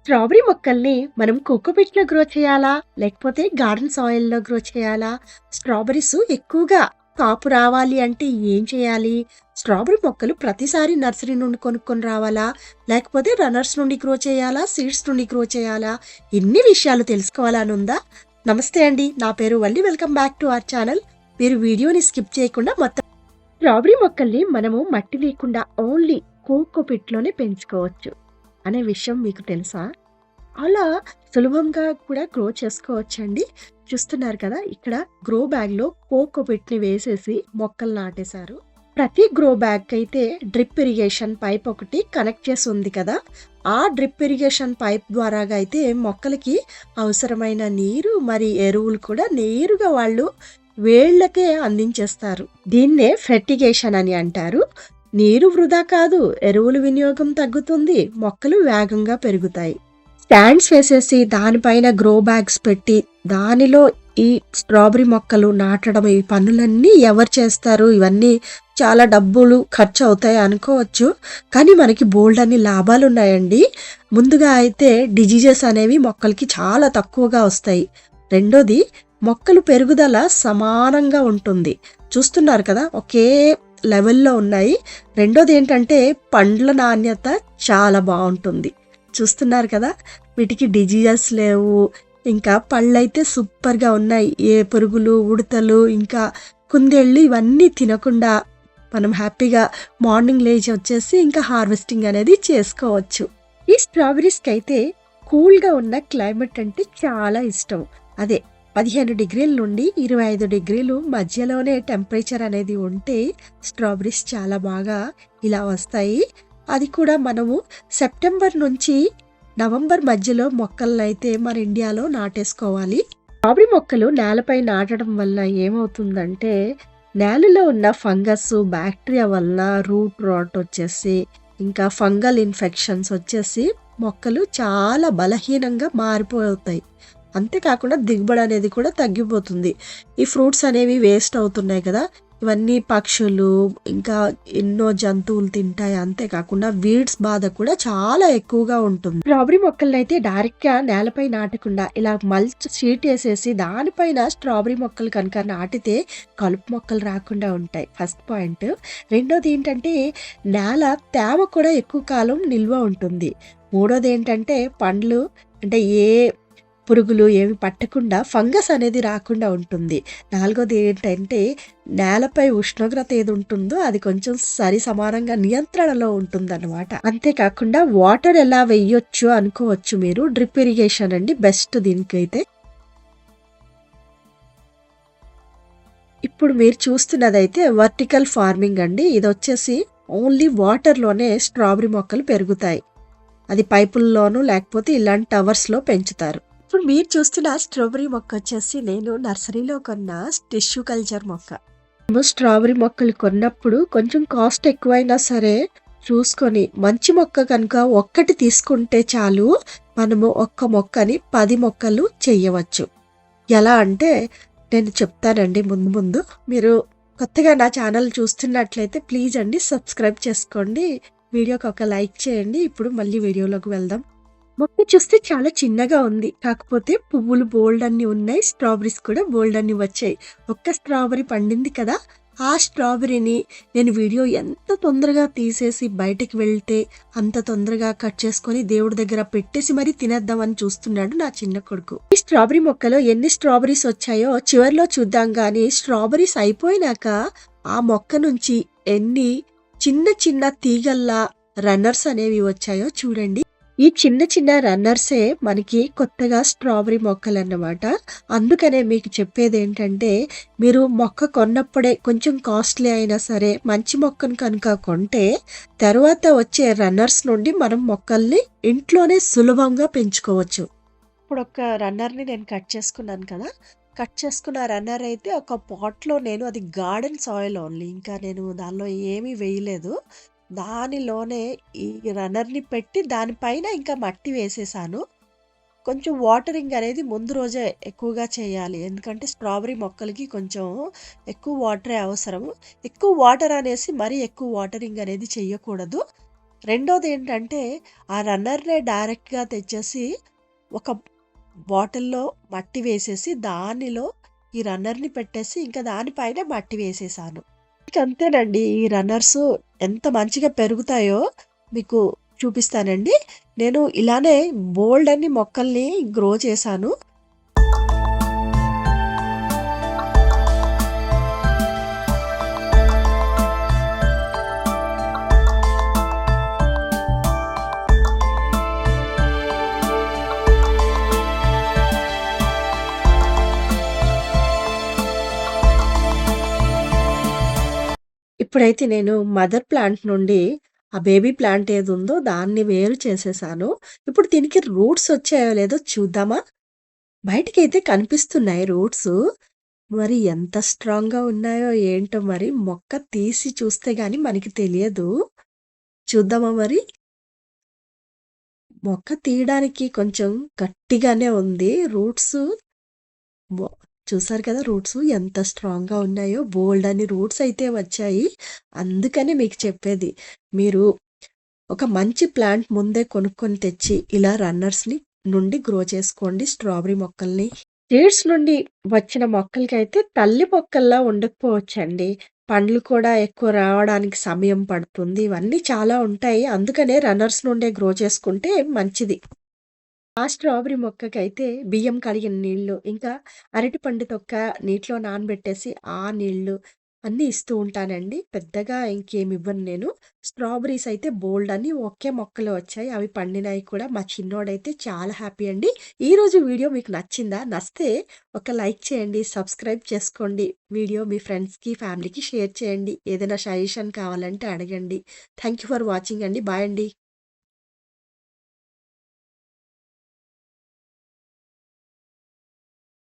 Strawberry మొక్కల్ని మనం కోకోపీట్‌లో grow చేయాలా? లేకపోతే గార్డెన్ సాయిల్‌లో గ్రో చేయాలా? స్ట్రాబెర్రీస్ ఎక్కువగా కాపు రావాలి అంటే ఏం చేయాలి? స్ట్రాబెర్రీ మొక్కలు ప్రతిసారి నర్సరీ నుండి కొనుక్కొని రావాలా? లేకపోతే రన్నర్స్ నుండి గ్రో చేయాలా? సీడ్స్ నుండి గ్రో చేయాలా? ఇన్ని విషయాలు తెలుసుకోవాలని ఉందా? నమస్తే అండి. నా పేరు Valli. Welcome back to our channel. మీరు వీడియోని స్కిప్ చేయకుండా మొత్తం స్ట్రాబెర్రీ మొక్కల్ని మనము మట్టి లేకుండా ఓన్లీ కోకోపీట్‌లోనే పెంచుకోవచ్చు అనే విషయం మీకు తెలుసా? అలా సులభంగా కూడా గ్రో చేసుకోవచ్చండి. చూస్తున్నారు కదా! ఇక్కడ గ్రో బ్యాగ్‌లో కోకోపీట్‌ని వేసేసి మొక్కలు నాటేశారు. ప్రతి గ్రో బ్యాగ్‌కైతే డ్రిప్ ఇరిగేషన్ పైప్ ఒకటి కనెక్ట్ చేసి ఉంది కదా! ఆ డ్రిప్ ఇరిగేషన్ పైప్ ద్వారాగా అయితే మొక్కలకి అవసరమైన నీరు, మరి ఎరువులు కూడా నేరుగా వాళ్ళు వేళ్ళకే అందించేస్తారు. దీన్నే ఫెర్టిగేషన్ అని అంటారు. నీరు వృధా కాదు, ఎరువుల వినియోగం తగ్గుతుంది, మొక్కలు వేగంగా పెరుగుతాయి. స్టాండ్స్ వేసేసి దానిపైన గ్రో బ్యాగ్స్ పెట్టి దానిలో ఈ స్ట్రాబెర్రీ మొక్కలు నాటడం, ఈ పనులన్నీ ఎవరు చేస్తారు? ఇవన్నీ చాలా డబ్బులు ఖర్చు అవుతాయి అనుకోవచ్చు. కానీ మనకి బోల్డ్ అన్ని లాభాలు ఉన్నాయండి. ముందుగా అయితే డిజీజెస్ అనేవి మొక్కలకి చాలా తక్కువగా వస్తాయి. రెండోది, మొక్కలు పెరుగుదల సమానంగా ఉంటుంది. చూస్తున్నారు కదా, ఒకే లెవెల్లో ఉన్నాయి. రెండోది ఏంటంటే పండ్ల నాణ్యత చాలా బాగుంటుంది. చూస్తున్నారు కదా, వీటికి డిజీజెస్ లేవు. ఇంకా పళ్ళైతే సూపర్గా ఉన్నాయి. ఏ పురుగులు, ఉడతలు, ఇంకా కుందేళ్ళు ఇవన్నీ తినకుండా మనం హ్యాపీగా మార్నింగ్ లేచి వచ్చేసి ఇంకా హార్వెస్టింగ్ అనేది చేసుకోవచ్చు. ఈ స్ట్రాబెర్రీస్కి అయితే కూల్గా ఉన్న క్లైమేట్ అంటే చాలా ఇష్టం. అదే 15 డిగ్రీల నుండి 25 డిగ్రీలు మధ్యలోనే టెంపరేచర్ అనేది ఉంటే స్ట్రాబెర్రీస్ చాలా బాగా ఇలా వస్తాయి. అది కూడా మనము సెప్టెంబర్ నుంచి నవంబర్ మధ్యలో మొక్కలనైతే మన ఇండియాలో నాటేసుకోవాలి. స్ట్రాబెర్రీ మొక్కలు నేలపై నాటడం వల్ల ఏమవుతుందంటే నేలలో ఉన్న ఫంగస్, బ్యాక్టీరియా వలన రూట్ రాట్ వచ్చేసి ఇంకా ఫంగల్ ఇన్ఫెక్షన్స్ వచ్చేసి మొక్కలు చాలా బలహీనంగా మారిపోతాయి. అంతేకాకుండా దిగుబడి అనేది కూడా తగ్గిపోతుంది. ఈ ఫ్రూట్స్ అనేవి వేస్ట్ అవుతున్నాయి కదా! ఇవన్నీ పక్షులు ఇంకా ఎన్నో జంతువులు తింటాయి. అంతేకాకుండా వీడ్స్ బాధ కూడా చాలా ఎక్కువగా ఉంటుంది. స్ట్రాబెర్రీ మొక్కలనైతే డైరెక్ట్‌గా నేలపై నాటకుండా ఇలా మల్చ్ షీట్ ఏసేసి దానిపైన స్ట్రాబెర్రీ మొక్కలు కనుక నాటితే కలుపు మొక్కలు రాకుండా ఉంటాయి. First point. రెండోది ఏంటంటే నేల తేమ కూడా ఎక్కువ కాలం నిల్వ ఉంటుంది. మూడోది ఏంటంటే పండ్లు అంటే ఏ పురుగులు ఏమి పట్టకుండా ఫంగస్ అనేది రాకుండా ఉంటుంది. నాలుగోది ఏంటంటే నేలపై ఉష్ణోగ్రత ఏది ఉంటుందో అది కొంచెం సరి సమానంగా నియంత్రణలో ఉంటుందన్నమాట. అంతేకాకుండా వాటర్ ఎలా వేయొచ్చు అనుకోవచ్చు మీరు. డ్రిప్ ఇరిగేషన్ అండి బెస్ట్ దీనికైతే. ఇప్పుడు మీరు చూస్తున్నదైతే వర్టికల్ ఫార్మింగ్ అండి. ఇది వచ్చేసి ఓన్లీ వాటర్లోనే స్ట్రాబెర్రీ మొక్కలు పెరుగుతాయి. అది పైపుల్లోనూ లేకపోతే ఇలాంటి టవర్స్లో పెంచుతారు. ఇప్పుడు మీరు చూస్తున్న స్ట్రాబెర్రీ మొక్క వచ్చేసి నేను నర్సరీలో కొన్న టిష్యూ కల్చర్ మొక్క. మేము స్ట్రాబెర్రీ మొక్కలు కొన్నప్పుడు కొంచెం కాస్ట్ ఎక్కువైనా సరే చూసుకొని మంచి మొక్క కనుక ఒక్కటి తీసుకుంటే చాలు, మనము ఒక్క మొక్కని 10 మొక్కలు చెయ్యవచ్చు. ఎలా అంటే నేను చెప్తానండి ముందు ముందు. మీరు కొత్తగా నా ఛానల్ చూస్తున్నట్లయితే ప్లీజ్ అండి సబ్స్క్రైబ్ చేసుకోండి. వీడియోకి ఒక లైక్ చేయండి. ఇప్పుడు మళ్ళీ వీడియోలోకి వెళ్దాం. మొక్క చూస్తే చాలా చిన్నగా ఉంది. కాకపోతే పువ్వులు బోల్డ్ అన్ని ఉన్నాయి. స్ట్రాబెర్రీస్ కూడా బోల్డ్ అన్ని వచ్చాయి. ఒక్క స్ట్రాబెర్రీ పండింది కదా! ఆ స్ట్రాబెర్రీని నేను వీడియో ఎంత తొందరగా తీసేసి బయటికి వెళ్తే అంత తొందరగా కట్ చేసుకొని దేవుడి దగ్గర పెట్టేసి మరీ తినేద్దామని చూస్తున్నాడు నా చిన్న కొడుకు. ఈ స్ట్రాబెర్రీ మొక్కలో ఎన్ని స్ట్రాబెర్రీస్ వచ్చాయో చివర్లో చూద్దాం గానీ స్ట్రాబెర్రీస్ అయిపోయినాక ఆ మొక్క నుంచి ఎన్ని చిన్న చిన్న తీగల్లా రన్నర్స్ అనేవి వచ్చాయో చూడండి. ఈ చిన్న చిన్న రన్నర్సే మనకి కొత్తగా స్ట్రాబెర్రీ మొక్కలన్నమాట. అందుకనే మీకు చెప్పేదేంటంటే మీరు మొక్క కొన్నప్పుడే కొంచెం కాస్ట్లీ అయినా సరే మంచి మొక్కను కనుక కొంటే తర్వాత వచ్చే రన్నర్స్ నుండి మనం మొక్కల్ని ఇంట్లోనే సులభంగా పెంచుకోవచ్చు. ఇప్పుడు ఒక రన్నర్‌ని నేను కట్ చేసుకున్నాను కదా! కట్ చేసుకున్న రన్నర్ అయితే ఒక పాట్‌లో నేను అది గార్డెన్ సాయిల్ ఓన్లీ. ఇంకా నేను దానిలో ఏమీ వేయలేదు. దానిలోనే ఈ రన్నర్‌ని పెట్టి దానిపైన ఇంకా మట్టి వేసేసాను. కొంచెం వాటరింగ్ అనేది ముందు రోజే ఎక్కువగా చేయాలి. ఎందుకంటే స్ట్రాబెర్రీ మొక్కలకి కొంచెం ఎక్కువ వాటరే అవసరం. ఎక్కువ వాటర్ అనేసి మరీ ఎక్కువ వాటరింగ్ అనేది చెయ్యకూడదు. రెండోదేంటంటే, ఆ రన్నర్‌నే డైరెక్ట్‌గా తెచ్చేసి ఒక బాటిల్‌లో మట్టి వేసేసి, దానిలో ఈ రన్నర్‌ని పెట్టేసి, ఇంక దాని పైన మట్టి వేసేసాను. ఇక అంతేనండి. ఈ రన్నర్సు ఎంత మంచిగా పెరుగుతాయో మీకు చూపిస్తానండి. నేను ఇలానే బోలెడన్ని మొక్కల్ని గ్రో చేశాను. ఇప్పుడైతే నేను మదర్ ప్లాంట్ నుండి ఆ బేబీ ప్లాంట్ ఏదుందో దాన్ని వేరు చేసేసాను. ఇప్పుడు దీనికి రూట్స్ వచ్చాయో లేదో చూద్దామా? బయటికైతే కనిపిస్తున్నాయి రూట్సు. మరి ఎంత స్ట్రాంగ్‌గా ఉన్నాయో ఏంటో మరి మొక్క తీసి చూస్తే గాని మనకి తెలియదు. చూద్దామా మరి? మొక్క తీయడానికి కొంచెం గట్టిగానే ఉంది. రూట్సు మొ చూసారు కదా! రూట్సు ఎంత స్ట్రాంగ్‌గా ఉన్నాయో. బోలెడన్ని రూట్స్ అయితే వచ్చాయి. అందుకనే మీకు చెప్పేది. మీరు ఒక మంచి ప్లాంట్ ముందే కొనుక్కొని తెచ్చి ఇలా రన్నర్స్‌ని నుండి గ్రో చేసుకోండి స్ట్రాబెర్రీ మొక్కల్ని. సీడ్స్ నుండి వచ్చిన మొక్కలకైతే తల్లి మొక్కల్లా ఉండకపోవచ్చండి. పండ్లు కూడా ఎక్కువ రావడానికి సమయం పడుతుంది. ఇవన్నీ చాలా ఉంటాయి. అందుకనే రన్నర్స్ నుండే గ్రో చేసుకుంటే మంచిది. ఆ స్ట్రాబెర్రీ మొక్కకైతే బియ్యం కడిగిన నీళ్ళు, ఇంకా అరటిపండు తొక్క నీటిలో నానబెట్టేసి ఆ నీళ్ళు అన్నీ ఇస్తూ ఉంటానండి. పెద్దగా ఇంకేమి ఇవ్వను నేను. స్ట్రాబెర్రీస్ అయితే బోలెడన్ని ఒకే మొక్కలో వచ్చాయి. అవి పండినాయి కూడా. మా చిన్నోడైతే చాలా హ్యాపీ అండి. ఈరోజు వీడియో మీకు నచ్చిందా? నచ్చితే ఒక లైక్ చేయండి, సబ్స్క్రైబ్ చేసుకోండి. వీడియో మీ ఫ్రెండ్స్‌కి, ఫ్యామిలీకి షేర్ చేయండి. ఏదైనా సజెషన్ కావాలంటే అడగండి. థాంక్ యూ ఫర్ వాచింగ్ అండి. బాయ్ అండి.